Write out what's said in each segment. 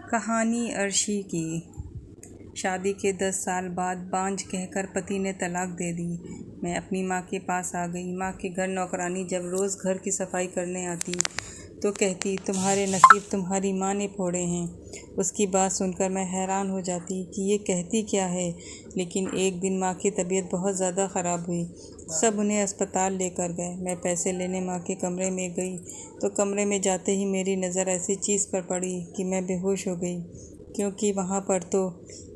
कहानी अर्शी की। शादी के 10 साल बाद बांझ कहकर पति ने तलाक दे दी। मैं अपनी माँ के पास आ गई। माँ के घर नौकरानी जब रोज़ घर की सफाई करने आती तो कहती, तुम्हारे नसीब तुम्हारी माँ ने फोड़े हैं। उसकी बात सुनकर मैं हैरान हो जाती कि ये कहती क्या है। लेकिन एक दिन माँ की तबीयत बहुत ज़्यादा ख़राब हुई। सब उन्हें अस्पताल लेकर गए। मैं पैसे लेने माँ के कमरे में गई तो कमरे में जाते ही मेरी नज़र ऐसी चीज़ पर पड़ी कि मैं बेहोश हो गई, क्योंकि वहाँ पर तो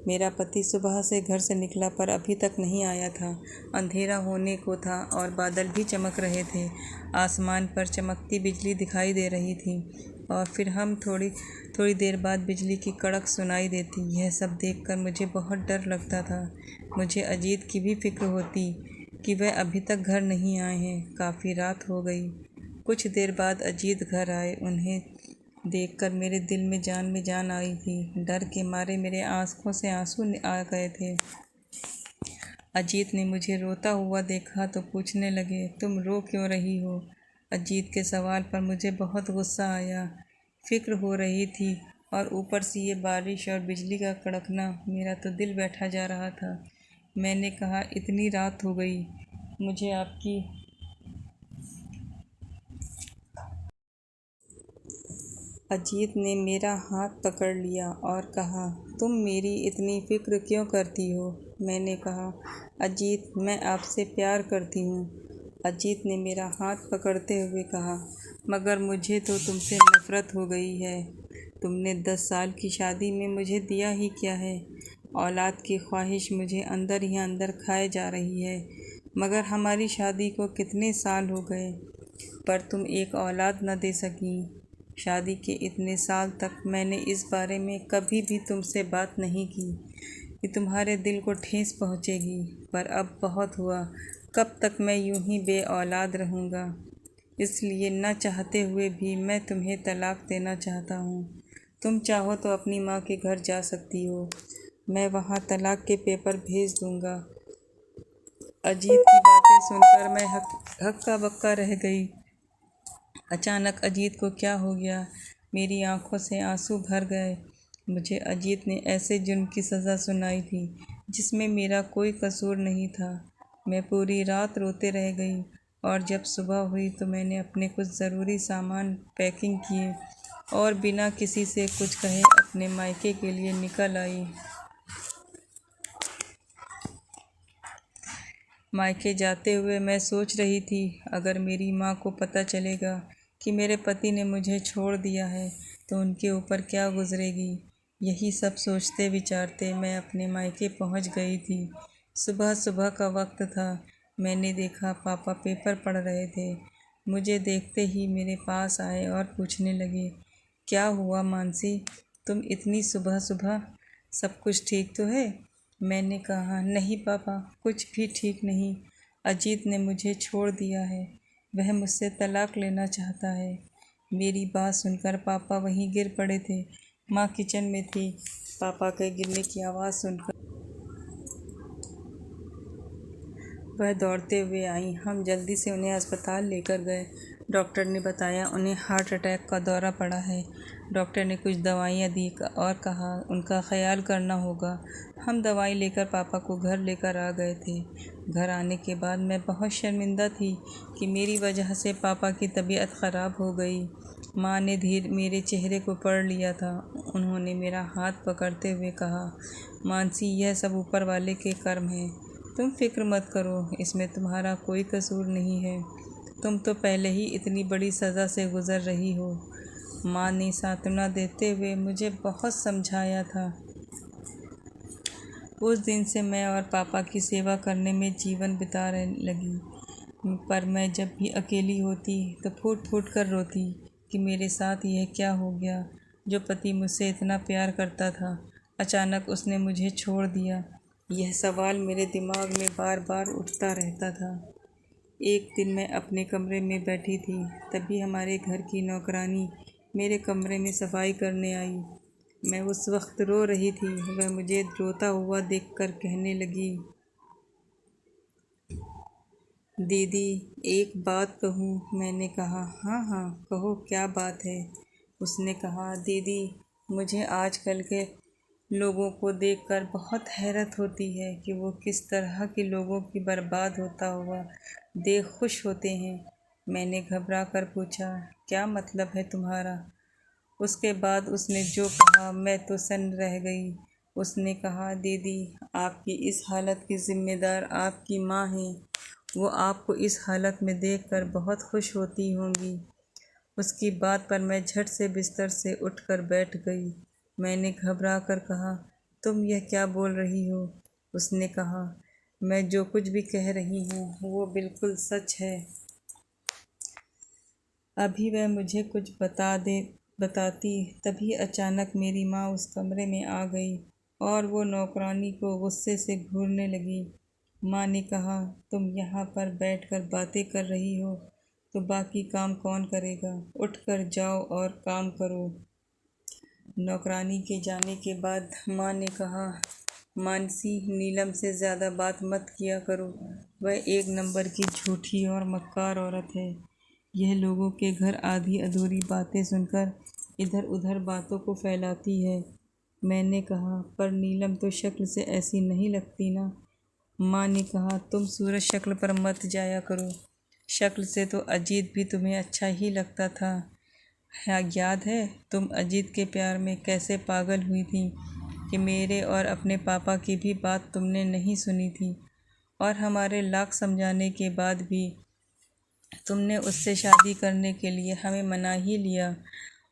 मेरा पति सुबह से घर से निकला पर अभी तक नहीं आया था। अंधेरा होने को था और बादल भी चमक रहे थे। आसमान पर चमकती बिजली दिखाई दे रही थी और फिर हम थोड़ी देर बाद बिजली की कड़क सुनाई देती। यह सब देखकर मुझे बहुत डर लगता था। मुझे अजीत की भी फिक्र होती कि वह अभी तक घर नहीं आए हैं। काफ़ी रात हो गई। कुछ देर बाद अजीत घर आए। उन्हें देखकर मेरे दिल में जान आई थी। डर के मारे मेरे आँखों से आंसू आ गए थे। अजीत ने मुझे रोता हुआ देखा तो पूछने लगे, तुम रो क्यों रही हो? अजीत के सवाल पर मुझे बहुत गुस्सा आया। फिक्र हो रही थी और ऊपर से ये बारिश और बिजली का कड़कना, मेरा तो दिल बैठा जा रहा था। मैंने कहा, इतनी रात हो गई, मुझे आपकी अजीत ने मेरा हाथ पकड़ लिया और कहा, तुम मेरी इतनी फिक्र क्यों करती हो? मैंने कहा, अजीत, मैं आपसे प्यार करती हूँ। अजीत ने मेरा हाथ पकड़ते हुए कहा, मगर मुझे तो तुमसे नफ़रत हो गई है। तुमने 10 साल की शादी में मुझे दिया ही क्या है? औलाद की ख्वाहिश मुझे अंदर ही अंदर खाए जा रही है। मगर हमारी शादी को कितने साल हो गए, पर तुम एक औलाद न दे सकी। शादी के इतने साल तक मैंने इस बारे में कभी भी तुमसे बात नहीं की कि तुम्हारे दिल को ठेस पहुँचेगी, पर अब बहुत हुआ। कब तक मैं यूं ही बे औलाद रहूँगा? इसलिए न चाहते हुए भी मैं तुम्हें तलाक देना चाहता हूँ। तुम चाहो तो अपनी माँ के घर जा सकती हो। मैं वहाँ तलाक के पेपर भेज दूँगा। अजीत की बातें सुनकर मैं हक्का बक्का रह गई। अचानक अजीत को क्या हो गया? मेरी आंखों से आंसू भर गए। मुझे अजीत ने ऐसे जुर्म की सज़ा सुनाई थी जिसमें मेरा कोई कसूर नहीं था। मैं पूरी रात रोते रह गई और जब सुबह हुई तो मैंने अपने कुछ ज़रूरी सामान पैकिंग किए और बिना किसी से कुछ कहे अपने मायके के लिए निकल आई। मायके जाते हुए मैं सोच रही थी, अगर मेरी माँ को पता चलेगा कि मेरे पति ने मुझे छोड़ दिया है तो उनके ऊपर क्या गुजरेगी। यही सब सोचते विचारते मैं अपने मायके पहुँच गई थी। सुबह सुबह का वक्त था। मैंने देखा पापा पेपर पढ़ रहे थे। मुझे देखते ही मेरे पास आए और पूछने लगे, क्या हुआ मानसी, तुम इतनी सुबह सुबह? सब कुछ ठीक तो है? मैंने कहा, नहीं पापा, कुछ भी ठीक नहीं। अजीत ने मुझे छोड़ दिया है। वह मुझसे तलाक लेना चाहता है। मेरी बात सुनकर पापा वहीं गिर पड़े थे। माँ किचन में थी। पापा के गिरने की आवाज़ सुनकर वह दौड़ते हुए आई। हम जल्दी से उन्हें अस्पताल लेकर गए। डॉक्टर ने बताया उन्हें हार्ट अटैक का दौरा पड़ा है। डॉक्टर ने कुछ दवाइयाँ दी और कहा उनका ख्याल करना होगा। हम दवाई लेकर पापा को घर लेकर आ गए थे। घर आने के बाद मैं बहुत शर्मिंदा थी कि मेरी वजह से पापा की तबीयत ख़राब हो गई। माँ ने धीरे मेरे चेहरे को पढ़ लिया था। उन्होंने मेरा हाथ पकड़ते हुए कहा, मानसी, यह सब ऊपर वाले के कर्म हैं। तुम फिक्र मत करो, इसमें तुम्हारा कोई कसूर नहीं है। तुम तो पहले ही इतनी बड़ी सज़ा से गुज़र रही हो। माँ ने सांत्वना देते हुए मुझे बहुत समझाया था। उस दिन से मैं और पापा की सेवा करने में जीवन बिताने लगी। पर मैं जब भी अकेली होती तो फूट फूट कर रोती कि मेरे साथ यह क्या हो गया। जो पति मुझसे इतना प्यार करता था, अचानक उसने मुझे छोड़ दिया। यह सवाल मेरे दिमाग में बार बार उठता रहता था। एक दिन मैं अपने कमरे में बैठी थी, तभी हमारे घर की नौकरानी मेरे कमरे में सफाई करने आई। मैं उस वक्त रो रही थी। वह मुझे रोता हुआ देखकर कहने लगी, दीदी, एक बात कहूँ? मैंने कहा, हाँ हाँ कहो, क्या बात है? उसने कहा, दीदी, मुझे आजकल के लोगों को देखकर बहुत हैरत होती है कि वो किस तरह के लोगों की बर्बाद होता हुआ देख खुश होते हैं। मैंने घबरा कर पूछा, क्या मतलब है तुम्हारा? उसके बाद उसने जो कहा मैं तो सन्न रह गई। उसने कहा, दीदी, आपकी इस हालत की जिम्मेदार आपकी माँ हैं। वो आपको इस हालत में देखकर बहुत खुश होती होंगी। उसकी बात पर मैं झट से बिस्तर से उठकर बैठ गई। मैंने घबरा कर कहा, तुम यह क्या बोल रही हो? उसने कहा, मैं जो कुछ भी कह रही हूँ वो बिल्कुल सच है। अभी वह मुझे कुछ बताती तभी अचानक मेरी माँ उस कमरे में आ गई और वो नौकरानी को गुस्से से घूरने लगी। माँ ने कहा, तुम यहाँ पर बैठकर बातें कर रही हो तो बाकी काम कौन करेगा? उठकर जाओ और काम करो। नौकरानी के जाने के बाद माँ ने कहा, मानसी, नीलम से ज़्यादा बात मत किया करो। वह एक नंबर की झूठी और मक्कार औरत है। यह लोगों के घर आधी अधूरी बातें सुनकर इधर उधर बातों को फैलाती है। मैंने कहा, पर नीलम तो शक्ल से ऐसी नहीं लगती ना। माँ ने कहा, तुम सूरज शक्ल पर मत जाया करो। शक्ल से तो अजीत भी तुम्हें अच्छा ही लगता था। हाँ, याद है तुम अजीत के प्यार में कैसे पागल हुई थी कि मेरे और अपने पापा की भी बात तुमने नहीं सुनी थी, और हमारे लाख समझाने के बाद भी तुमने उससे शादी करने के लिए हमें मना ही लिया।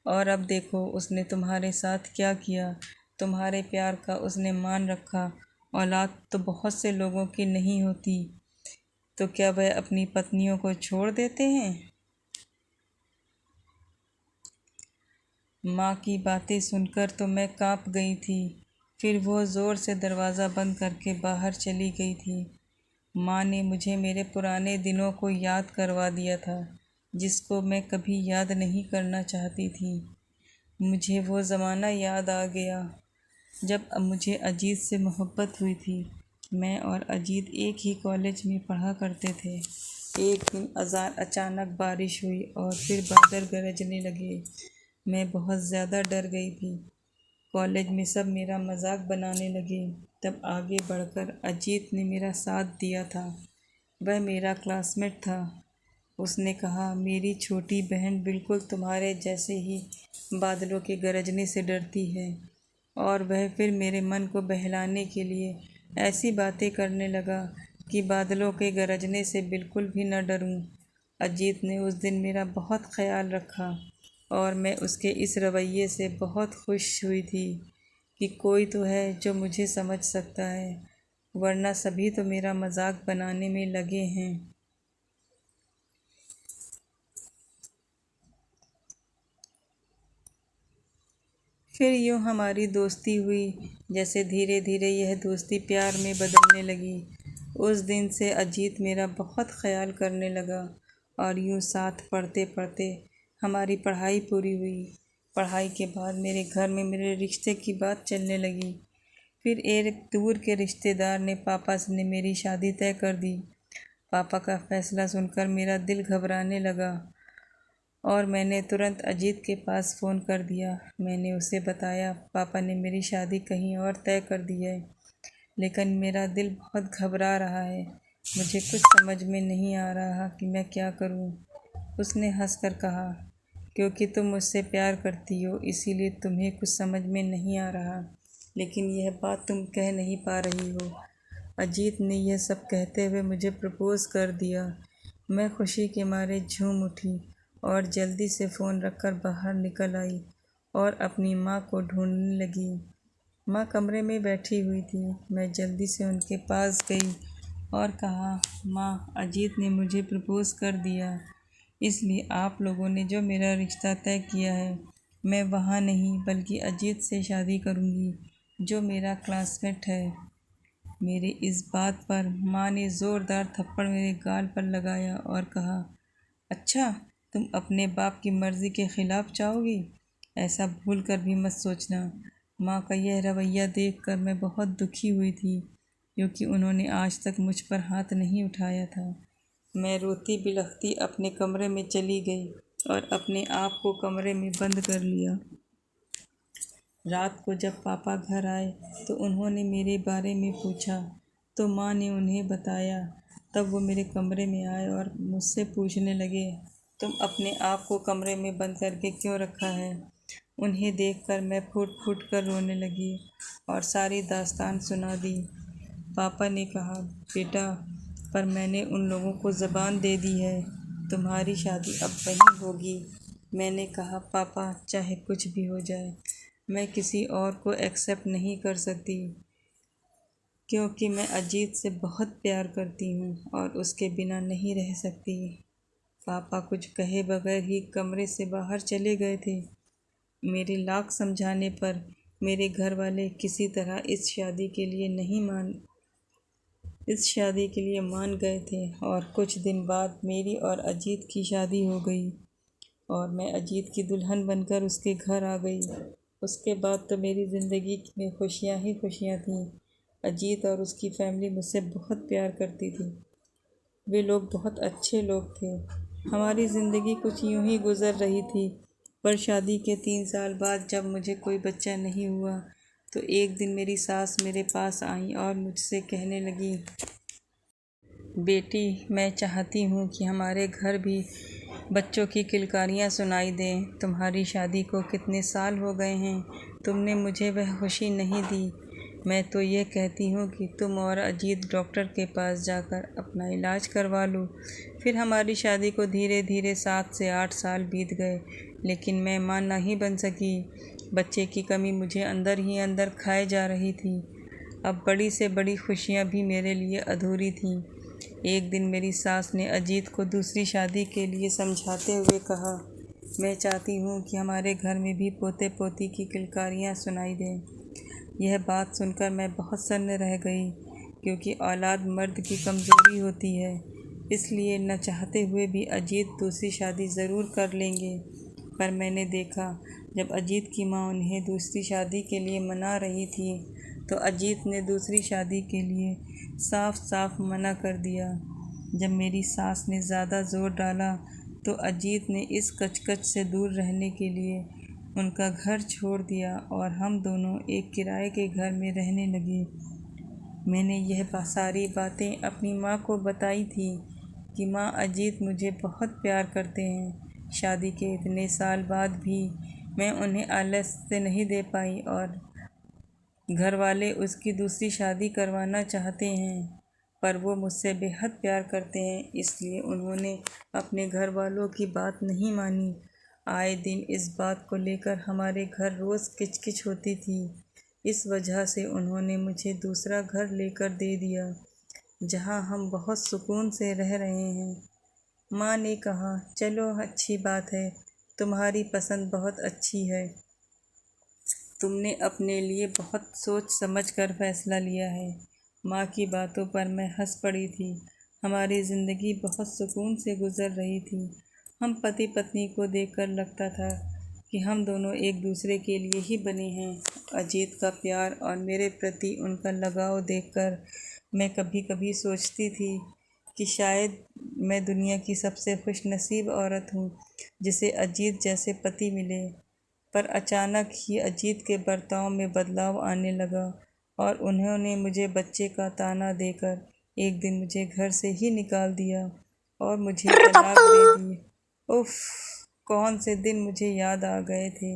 और अब देखो उसने तुम्हारे साथ क्या किया। तुम्हारे प्यार का उसने मान रखा। औलाद तो बहुत से लोगों की नहीं होती, तो क्या वह अपनी पत्नियों को छोड़ देते हैं? माँ की बातें सुनकर तो मैं कांप गई थी। फिर वो ज़ोर से दरवाज़ा बंद करके बाहर चली गई थी। माँ ने मुझे मेरे पुराने दिनों को याद करवा दिया था, जिसको मैं कभी याद नहीं करना चाहती थी। मुझे वो ज़माना याद आ गया जब मुझे अजीत से मोहब्बत हुई थी। मैं और अजीत एक ही कॉलेज में पढ़ा करते थे। एक दिन अचानक बारिश हुई और फिर बादल गरजने लगे। मैं बहुत ज़्यादा डर गई थी। कॉलेज में सब मेरा मजाक बनाने लगे। तब आगे बढ़कर अजीत ने मेरा साथ दिया था। वह मेरा क्लासमेट था। उसने कहा, मेरी छोटी बहन बिल्कुल तुम्हारे जैसे ही बादलों के गरजने से डरती है। और वह फिर मेरे मन को बहलाने के लिए ऐसी बातें करने लगा कि बादलों के गरजने से बिल्कुल भी न डरूं। अजीत ने उस दिन मेरा बहुत ख्याल रखा और मैं उसके इस रवैये से बहुत खुश हुई थी कि कोई तो है जो मुझे समझ सकता है, वरना सभी तो मेरा मजाक बनाने में लगे हैं। फिर यूँ हमारी दोस्ती हुई। जैसे धीरे धीरे यह दोस्ती प्यार में बदलने लगी, उस दिन से अजीत मेरा बहुत ख्याल करने लगा और यूँ साथ पढ़ते पढ़ते हमारी पढ़ाई पूरी हुई। पढ़ाई के बाद मेरे घर में मेरे रिश्ते की बात चलने लगी। फिर एक दूर के रिश्तेदार ने पापा से ने मेरी शादी तय कर दी। पापा का फैसला सुनकर मेरा दिल घबराने लगा और मैंने तुरंत अजीत के पास फ़ोन कर दिया। मैंने उसे बताया, पापा ने मेरी शादी कहीं और तय कर दी है, लेकिन मेरा दिल बहुत घबरा रहा है। मुझे कुछ समझ में नहीं आ रहा कि मैं क्या करूं। उसने हंसकर कहा, क्योंकि तुम मुझसे प्यार करती हो इसीलिए तुम्हें कुछ समझ में नहीं आ रहा, लेकिन यह बात तुम कह नहीं पा रही हो। अजीत ने यह सब कहते हुए मुझे प्रपोज़ कर दिया। मैं खुशी के मारे झूम उठी और जल्दी से फ़ोन रखकर बाहर निकल आई और अपनी माँ को ढूंढने लगी। माँ कमरे में बैठी हुई थी। मैं जल्दी से उनके पास गई और कहा, माँ, अजीत ने मुझे प्रपोज़ कर दिया, इसलिए आप लोगों ने जो मेरा रिश्ता तय किया है, मैं वहाँ नहीं बल्कि अजीत से शादी करूँगी, जो मेरा क्लासमेट है। मेरी इस बात पर माँ ने ज़ोरदार थप्पड़ मेरे गाल पर लगाया और कहा, अच्छा, तुम अपने बाप की मर्ज़ी के ख़िलाफ़ जाओगी? ऐसा भूल कर भी मत सोचना। माँ का यह रवैया देखकर मैं बहुत दुखी हुई थी, क्योंकि उन्होंने आज तक मुझ पर हाथ नहीं उठाया था। मैं रोती बिलखती अपने कमरे में चली गई और अपने आप को कमरे में बंद कर लिया। रात को जब पापा घर आए तो उन्होंने मेरे बारे में पूछा तो माँ ने उन्हें बताया। तब वो मेरे कमरे में आए और मुझसे पूछने लगे, तुम अपने आप को कमरे में बंद करके क्यों रखा है? उन्हें देखकर मैं फूट फूट कर रोने लगी और सारी दास्तान सुना दी। पापा ने कहा, बेटा, पर मैंने उन लोगों को ज़बान दे दी है, तुम्हारी शादी अब वहीं होगी। मैंने कहा, पापा, चाहे कुछ भी हो जाए, मैं किसी और को एक्सेप्ट नहीं कर सकती, क्योंकि मैं अजीत से बहुत प्यार करती हूँ और उसके बिना नहीं रह सकती। पापा कुछ कहे बगैर ही कमरे से बाहर चले गए थे। मेरे लाख समझाने पर मेरे घर वाले किसी तरह इस शादी के लिए मान गए थे और कुछ दिन बाद मेरी और अजीत की शादी हो गई और मैं अजीत की दुल्हन बनकर उसके घर आ गई। उसके बाद तो मेरी ज़िंदगी में खुशियाँ ही खुशियाँ थीं। अजीत और उसकी फैमिली मुझसे बहुत प्यार करती थी। वे लोग बहुत अच्छे लोग थे। हमारी ज़िंदगी कुछ यूं ही गुज़र रही थी। पर शादी के 3 साल बाद जब मुझे कोई बच्चा नहीं हुआ तो एक दिन मेरी सास मेरे पास आई और मुझसे कहने लगी, बेटी, मैं चाहती हूँ कि हमारे घर भी बच्चों की किलकारियाँ सुनाई दें। तुम्हारी शादी को कितने साल हो गए हैं, तुमने मुझे वह खुशी नहीं दी। मैं तो ये कहती हूँ कि तुम और अजीत डॉक्टर के पास जाकर अपना इलाज करवा लो। फिर हमारी शादी को धीरे धीरे 7 से 8 साल बीत गए, लेकिन मैं माँ नहीं बन सकी। बच्चे की कमी मुझे अंदर ही अंदर खाए जा रही थी। अब बड़ी से बड़ी खुशियाँ भी मेरे लिए अधूरी थीं। एक दिन मेरी सास ने अजीत को दूसरी शादी के लिए समझाते हुए कहा, मैं चाहती हूँ कि हमारे घर में भी पोते पोती की किलकारियाँ सुनाई दें। यह बात सुनकर मैं बहुत सन्न रह गई, क्योंकि औलाद मर्द की कमज़ोरी होती है। इसलिए न चाहते हुए भी अजीत दूसरी शादी ज़रूर कर लेंगे। पर मैंने देखा, जब अजीत की माँ उन्हें दूसरी शादी के लिए मना रही थी तो अजीत ने दूसरी शादी के लिए साफ साफ मना कर दिया। जब मेरी सास ने ज़्यादा ज़ोर डाला तो अजीत ने इस कचकच से दूर रहने के लिए उनका घर छोड़ दिया और हम दोनों एक किराए के घर में रहने लगे। मैंने यह सारी बातें अपनी माँ को बताई थी कि माँ, अजीत मुझे बहुत प्यार करते हैं। शादी के इतने साल बाद भी मैं उन्हें आलस्य नहीं दे पाई और घर वाले उसकी दूसरी शादी करवाना चाहते हैं, पर वो मुझसे बेहद प्यार करते हैं, इसलिए उन्होंने अपने घर वालों की बात नहीं मानी। आए दिन इस बात को लेकर हमारे घर रोज़ किचकिच होती थी। इस वजह से उन्होंने मुझे दूसरा घर लेकर दे दिया, जहां हम बहुत सुकून से रह रहे हैं। माँ ने कहा, चलो अच्छी बात है, तुम्हारी पसंद बहुत अच्छी है, तुमने अपने लिए बहुत सोच समझ कर फैसला लिया है। माँ की बातों पर मैं हंस पड़ी थी। हमारी ज़िंदगी बहुत सुकून से गुजर रही थी। हम पति पत्नी को देखकर लगता था कि हम दोनों एक दूसरे के लिए ही बने हैं। अजीत का प्यार और मेरे प्रति उनका लगाव देखकर मैं कभी कभी सोचती थी कि शायद मैं दुनिया की सबसे खुशनसीब औरत हूँ जिसे अजीत जैसे पति मिले। पर अचानक ही अजीत के बर्ताव में बदलाव आने लगा और उन्होंने मुझे बच्चे का ताना देकर एक दिन मुझे घर से ही निकाल दिया और मुझे तलाक दे दी। उफ़, कौन से दिन मुझे याद आ गए थे।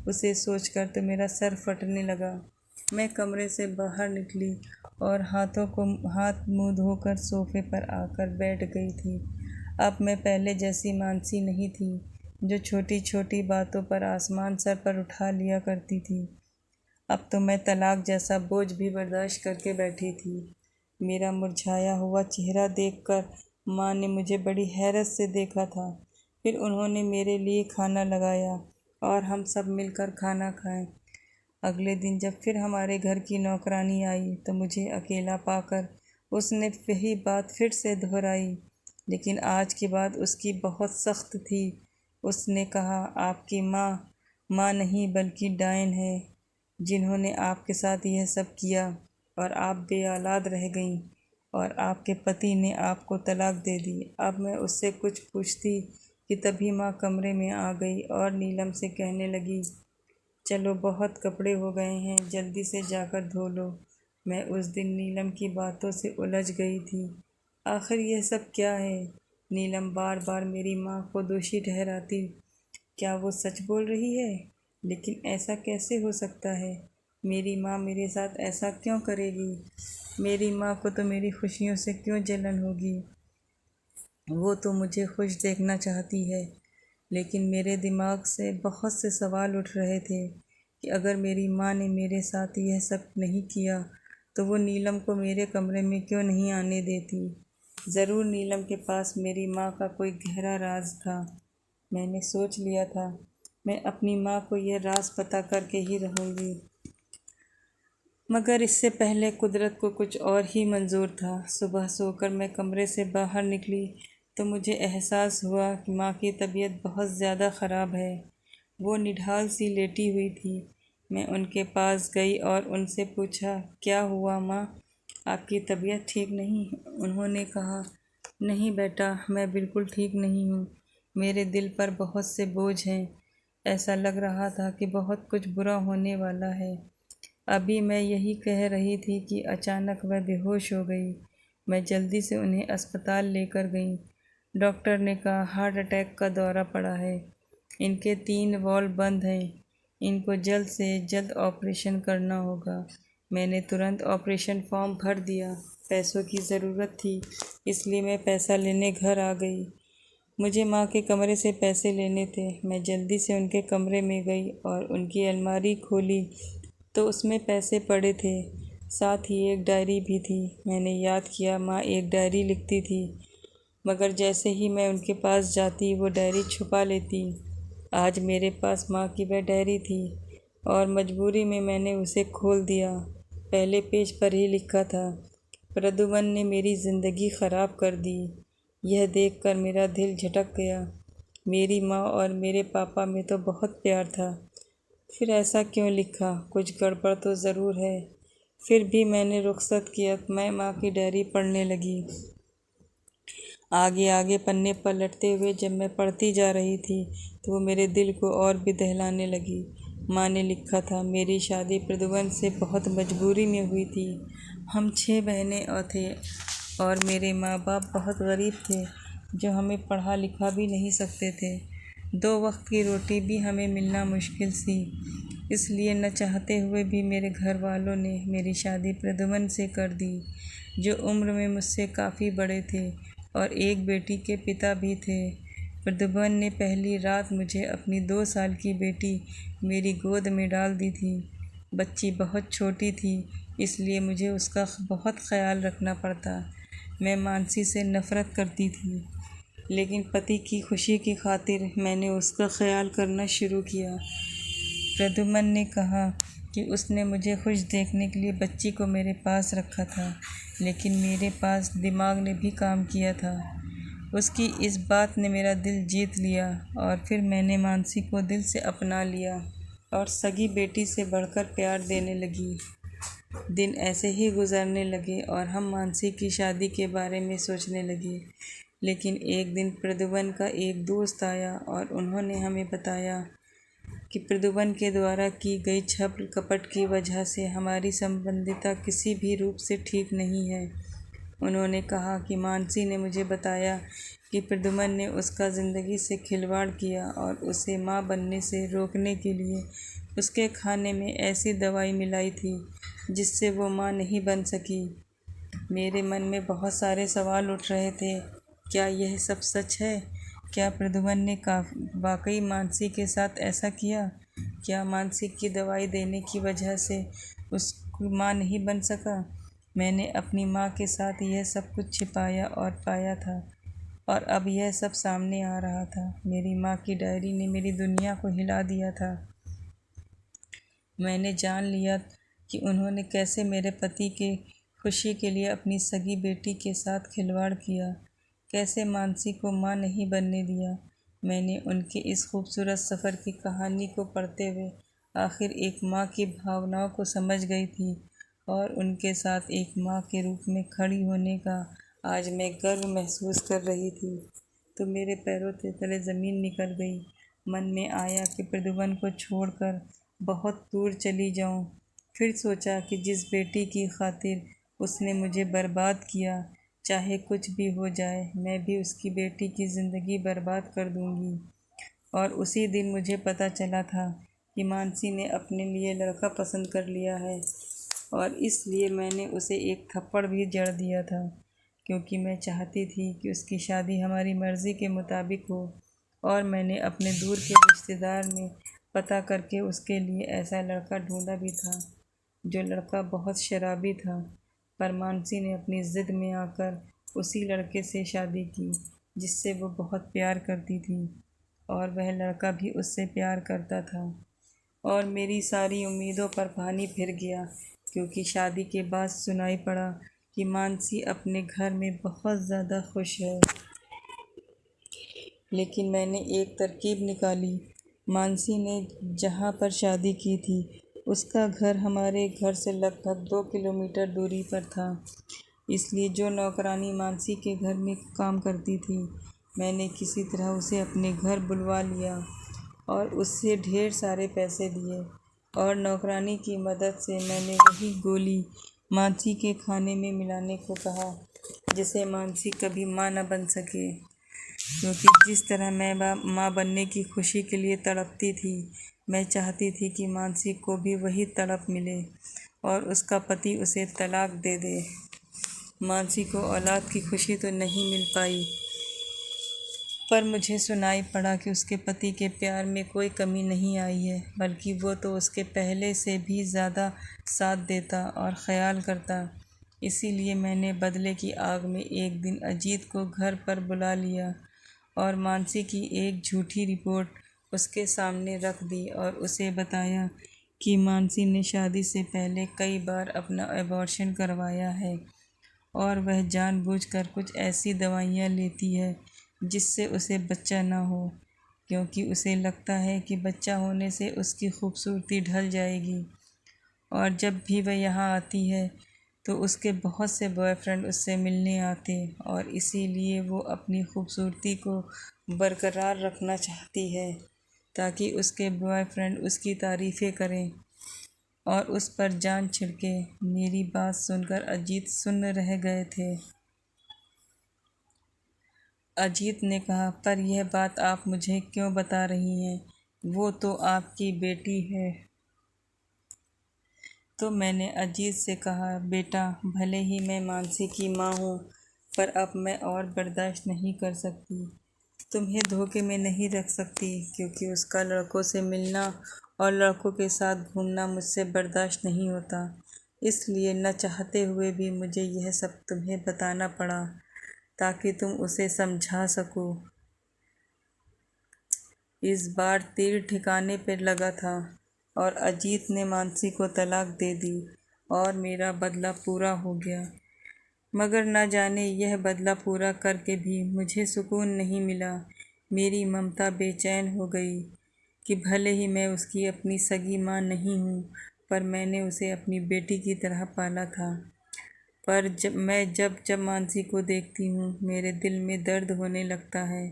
उसे सोचकर तो मेरा सर फटने लगा। मैं कमरे से बाहर निकली और हाथ मुँह धोकर सोफे पर आकर बैठ गई थी। अब मैं पहले जैसी मानसी नहीं थी, जो छोटी छोटी बातों पर आसमान सर पर उठा लिया करती थी। अब तो मैं तलाक जैसा बोझ भी बर्दाश्त करके बैठी थी। मेरा मुरझाया हुआ चेहरा देखकर माँ ने मुझे बड़ी हैरत से देखा था। फिर उन्होंने मेरे लिए खाना लगाया और हम सब मिलकर खाना खाएं। अगले दिन जब फिर हमारे घर की नौकरानी आई तो मुझे अकेला पाकर उसने वही बात फिर से दोहराई, लेकिन आज की बात उसकी बहुत सख्त थी। उसने कहा, आपकी माँ नहीं बल्कि डायन है, जिन्होंने आपके साथ यह सब किया और आप बेऔलाद रह गईं और आपके पति ने आपको तलाक दे दी। अब मैं उससे कुछ पूछती कि तभी माँ कमरे में आ गई और नीलम से कहने लगी, चलो बहुत कपड़े हो गए हैं, जल्दी से जाकर धो लो। मैं उस दिन नीलम की बातों से उलझ गई थी। आखिर यह सब क्या है? नीलम बार बार मेरी माँ को दोषी ठहराती। क्या वो सच बोल रही है? लेकिन ऐसा कैसे हो सकता है? मेरी माँ मेरे साथ ऐसा क्यों करेगी? मेरी माँ को तो मेरी खुशियों से क्यों जलन होगी? वो तो मुझे खुश देखना चाहती है। लेकिन मेरे दिमाग से बहुत से सवाल उठ रहे थे कि अगर मेरी माँ ने मेरे साथ यह सब नहीं किया तो वो नीलम को मेरे कमरे में क्यों नहीं आने देती। ज़रूर नीलम के पास मेरी माँ का कोई गहरा राज था। मैंने सोच लिया था मैं अपनी माँ को यह राज पता करके ही रहूँगी। मगर इससे पहले कुदरत को कुछ और ही मंजूर था। सुबह सोकर मैं कमरे से बाहर निकली तो मुझे एहसास हुआ कि माँ की तबीयत बहुत ज़्यादा ख़राब है। वो निढाल सी लेटी हुई थी। मैं उनके पास गई और उनसे पूछा, क्या हुआ माँ, आपकी तबीयत ठीक नहीं? उन्होंने कहा, नहीं बेटा, मैं बिल्कुल ठीक नहीं हूँ। मेरे दिल पर बहुत से बोझ हैं। ऐसा लग रहा था कि बहुत कुछ बुरा होने वाला है। अभी मैं यही कह रही थी कि अचानक वह बेहोश हो गई। मैं जल्दी से उन्हें अस्पताल लेकर गई। डॉक्टर ने कहा हार्ट अटैक का दौरा पड़ा है। इनके 3 वॉल्व बंद हैं। इनको जल्द से जल्द ऑपरेशन करना होगा। मैंने तुरंत ऑपरेशन फॉर्म भर दिया। पैसों की ज़रूरत थी, इसलिए मैं पैसा लेने घर आ गई। मुझे माँ के कमरे से पैसे लेने थे। मैं जल्दी से उनके कमरे में गई और उनकी अलमारी खोली तो उसमें पैसे पड़े थे। साथ ही एक डायरी भी थी। मैंने याद किया माँ एक डायरी लिखती थी, मगर जैसे ही मैं उनके पास जाती वो डायरी छुपा लेती। आज मेरे पास माँ की वह डायरी थी और मजबूरी में मैंने उसे खोल दिया। पहले पेज पर ही लिखा था, प्रदुमन ने मेरी ज़िंदगी ख़राब कर दी। यह देखकर मेरा दिल झटक गया। मेरी माँ और मेरे पापा में तो बहुत प्यार था, फिर ऐसा क्यों लिखा? कुछ गड़बड़ तो ज़रूर है। फिर भी मैंने रुखसत किया। मैं माँ की डायरी पढ़ने लगी। आगे आगे पन्ने पलटते हुए जब मैं पढ़ती जा रही थी तो वो मेरे दिल को और भी दहलाने लगी। माँ ने लिखा था, मेरी शादी प्रदुमन से बहुत मजबूरी में हुई थी। हम 6 बहनें और थे और मेरे माँ बाप बहुत गरीब थे, जो हमें पढ़ा लिखा भी नहीं सकते थे। 2 वक्त की रोटी भी हमें मिलना मुश्किल सी। इसलिए न चाहते हुए भी मेरे घर वालों ने मेरी शादी प्रदुमन से कर दी, जो उम्र में मुझसे काफ़ी बड़े थे और एक बेटी के पिता भी थे। प्रदुमन ने पहली रात मुझे अपनी 2 साल की बेटी मेरी गोद में डाल दी थी। बच्ची बहुत छोटी थी, इसलिए मुझे उसका बहुत ख्याल रखना पड़ता। मैं मानसी से नफ़रत करती थी, लेकिन पति की खुशी की खातिर मैंने उसका ख्याल करना शुरू किया। प्रद्युम्न ने कहा कि उसने मुझे खुश देखने के लिए बच्ची को मेरे पास रखा था, लेकिन मेरे पास दिमाग ने भी काम किया था। उसकी इस बात ने मेरा दिल जीत लिया और फिर मैंने मानसी को दिल से अपना लिया और सगी बेटी से बढ़कर प्यार देने लगी। दिन ऐसे ही गुजरने लगे और हम मानसी की शादी के बारे में सोचने लगे। लेकिन एक दिन प्रद्युम्न का एक दोस्त आया और उन्होंने हमें बताया कि प्रद्युम्न के द्वारा की गई छल कपट की वजह से हमारी संबंधिता किसी भी रूप से ठीक नहीं है। उन्होंने कहा कि मानसी ने मुझे बताया कि प्रद्युम्न ने उसका ज़िंदगी से खिलवाड़ किया और उसे माँ बनने से रोकने के लिए उसके खाने में ऐसी दवाई मिलाई थी जिससे वो माँ नहीं बन सकी। मेरे मन में बहुत सारे सवाल उठ रहे थे। क्या यह सब सच है? क्या प्रद्युम्न ने वाकई मानसी के साथ ऐसा किया? क्या मानसी की दवाई देने की वजह से उसकी माँ नहीं बन सका? मैंने अपनी माँ के साथ यह सब कुछ छिपाया और पाया था, और अब यह सब सामने आ रहा था। मेरी माँ की डायरी ने मेरी दुनिया को हिला दिया था। मैंने जान लिया कि उन्होंने कैसे मेरे पति के खुशी के लिए अपनी सगी बेटी के साथ खिलवाड़ किया, कैसे मानसी को माँ नहीं बनने दिया। मैंने उनके इस खूबसूरत सफ़र की कहानी को पढ़ते हुए आखिर एक माँ की भावनाओं को समझ गई थी और उनके साथ एक माँ के रूप में खड़ी होने का आज मैं गर्व महसूस कर रही थी। तो मेरे पैरों से तले ज़मीन निकल गई। मन में आया कि प्रद्युम्न को छोड़कर बहुत दूर चली जाऊं। फिर सोचा कि जिस बेटी की खातिर उसने मुझे बर्बाद किया, चाहे कुछ भी हो जाए, मैं भी उसकी बेटी की ज़िंदगी बर्बाद कर दूंगी। और उसी दिन मुझे पता चला था कि मानसी ने अपने लिए लड़का पसंद कर लिया है, और इसलिए मैंने उसे एक थप्पड़ भी जड़ दिया था, क्योंकि मैं चाहती थी कि उसकी शादी हमारी मर्ज़ी के मुताबिक हो। और मैंने अपने दूर के रिश्तेदार में पता करके उसके लिए ऐसा लड़का ढूंढा भी था। जो लड़का बहुत शराबी था, पर मानसी ने अपनी ज़िद में आकर उसी लड़के से शादी की जिससे वो बहुत प्यार करती थी, और वह लड़का भी उससे प्यार करता था। और मेरी सारी उम्मीदों पर पानी फिर गया, क्योंकि शादी के बाद सुनाई पड़ा कि मानसी अपने घर में बहुत ज़्यादा खुश है। लेकिन मैंने एक तरकीब निकाली। मानसी ने जहाँ पर शादी की थी, उसका घर हमारे घर से लगभग 2 किलोमीटर दूरी पर था। इसलिए जो नौकरानी मानसी के घर में काम करती थी, मैंने किसी तरह उसे अपने घर बुलवा लिया और उससे ढेर सारे पैसे दिए। और नौकरानी की मदद से मैंने वही गोली मानसी के खाने में मिलाने को कहा, जिसे मानसी कभी माँ न बन सके। क्योंकि जिस तरह मैं माँ बनने की खुशी के लिए तड़पती थी, मैं चाहती थी कि मानसी को भी वही तड़प मिले और उसका पति उसे तलाक दे दे। मानसी को औलाद की खुशी तो नहीं मिल पाई, पर मुझे सुनाई पड़ा कि उसके पति के प्यार में कोई कमी नहीं आई है, बल्कि वो तो उसके पहले से भी ज़्यादा साथ देता और ख्याल करता। इसीलिए मैंने बदले की आग में एक दिन अजीत को घर पर बुला लिया और मानसी की एक झूठी रिपोर्ट उसके सामने रख दी और उसे बताया कि मानसी ने शादी से पहले कई बार अपना अबॉर्शन करवाया है और वह जानबूझकर कुछ ऐसी दवाइयाँ लेती है जिससे उसे बच्चा ना हो, क्योंकि उसे लगता है कि बच्चा होने से उसकी खूबसूरती ढल जाएगी। और जब भी वह यहाँ आती है तो उसके बहुत से बॉयफ्रेंड उससे मिलने आते, और इसीलिए वो अपनी खूबसूरती को बरकरार रखना चाहती है ताकि उसके बॉयफ्रेंड उसकी तारीफ़ें करें और उस पर जान छिड़के। मेरी बात सुनकर अजीत सुन्न रह गए थे। अजीत ने कहा, पर यह बात आप मुझे क्यों बता रही हैं? वो तो आपकी बेटी है। तो मैंने अजीत से कहा, बेटा, भले ही मैं मानसी की माँ हूँ, पर अब मैं और बर्दाश्त नहीं कर सकती। तुम्हें धोखे में नहीं रख सकती, क्योंकि उसका लड़कों से मिलना और लड़कों के साथ घूमना मुझसे बर्दाश्त नहीं होता। इसलिए न चाहते हुए भी मुझे यह सब तुम्हें बताना पड़ा, ताकि तुम उसे समझा सको। इस बार तीर ठिकाने पर लगा था और अजीत ने मानसी को तलाक दे दी और मेरा बदला पूरा हो गया। मगर न जाने यह बदला पूरा करके भी मुझे सुकून नहीं मिला। मेरी ममता बेचैन हो गई कि भले ही मैं उसकी अपनी सगी माँ नहीं हूँ, पर मैंने उसे अपनी बेटी की तरह पाला था। पर जब जब मानसी को देखती हूँ, मेरे दिल में दर्द होने लगता है।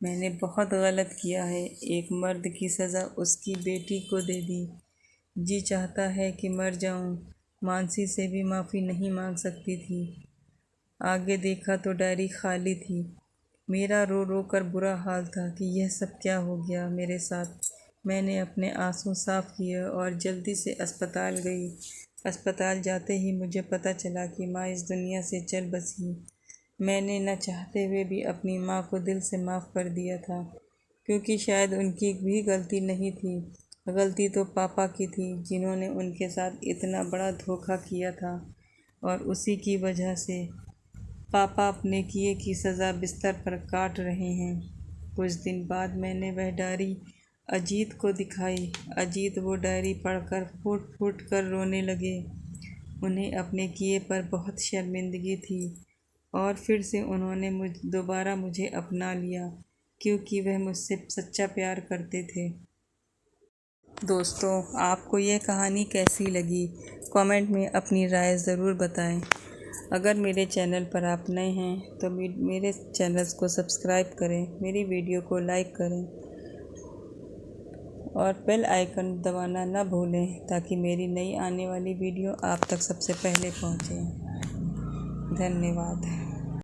मैंने बहुत गलत किया है। एक मर्द की सज़ा उसकी बेटी को दे दी। जी चाहता है कि मर जाऊँ। मानसी से भी माफ़ी नहीं मांग सकती थी। आगे देखा तो डायरी खाली थी। मेरा रो रो कर बुरा हाल था कि यह सब क्या हो गया मेरे साथ। मैंने अपने आंसू साफ़ किए और जल्दी से अस्पताल गई। अस्पताल जाते ही मुझे पता चला कि माँ इस दुनिया से चल बसी। मैंने न चाहते हुए भी अपनी माँ को दिल से माफ़ कर दिया था, क्योंकि शायद उनकी भी गलती नहीं थी। गलती तो पापा की थी, जिन्होंने उनके साथ इतना बड़ा धोखा किया था, और उसी की वजह से पापा अपने किए की सज़ा बिस्तर पर काट रहे हैं। कुछ दिन बाद मैंने वह डायरी अजीत को दिखाई। अजीत वो डायरी पढ़कर फूट फूट कर रोने लगे। उन्हें अपने किए पर बहुत शर्मिंदगी थी, और फिर से उन्होंने दोबारा मुझे अपना लिया, क्योंकि वह मुझसे सच्चा प्यार करते थे। दोस्तों, आपको ये कहानी कैसी लगी? कमेंट में अपनी राय ज़रूर बताएं। अगर मेरे चैनल पर आप नए हैं तो मेरे चैनल्स को सब्सक्राइब करें, मेरी वीडियो को लाइक करें और बेल आइकन दबाना न भूलें ताकि मेरी नई आने वाली वीडियो आप तक सबसे पहले पहुंचे। धन्यवाद।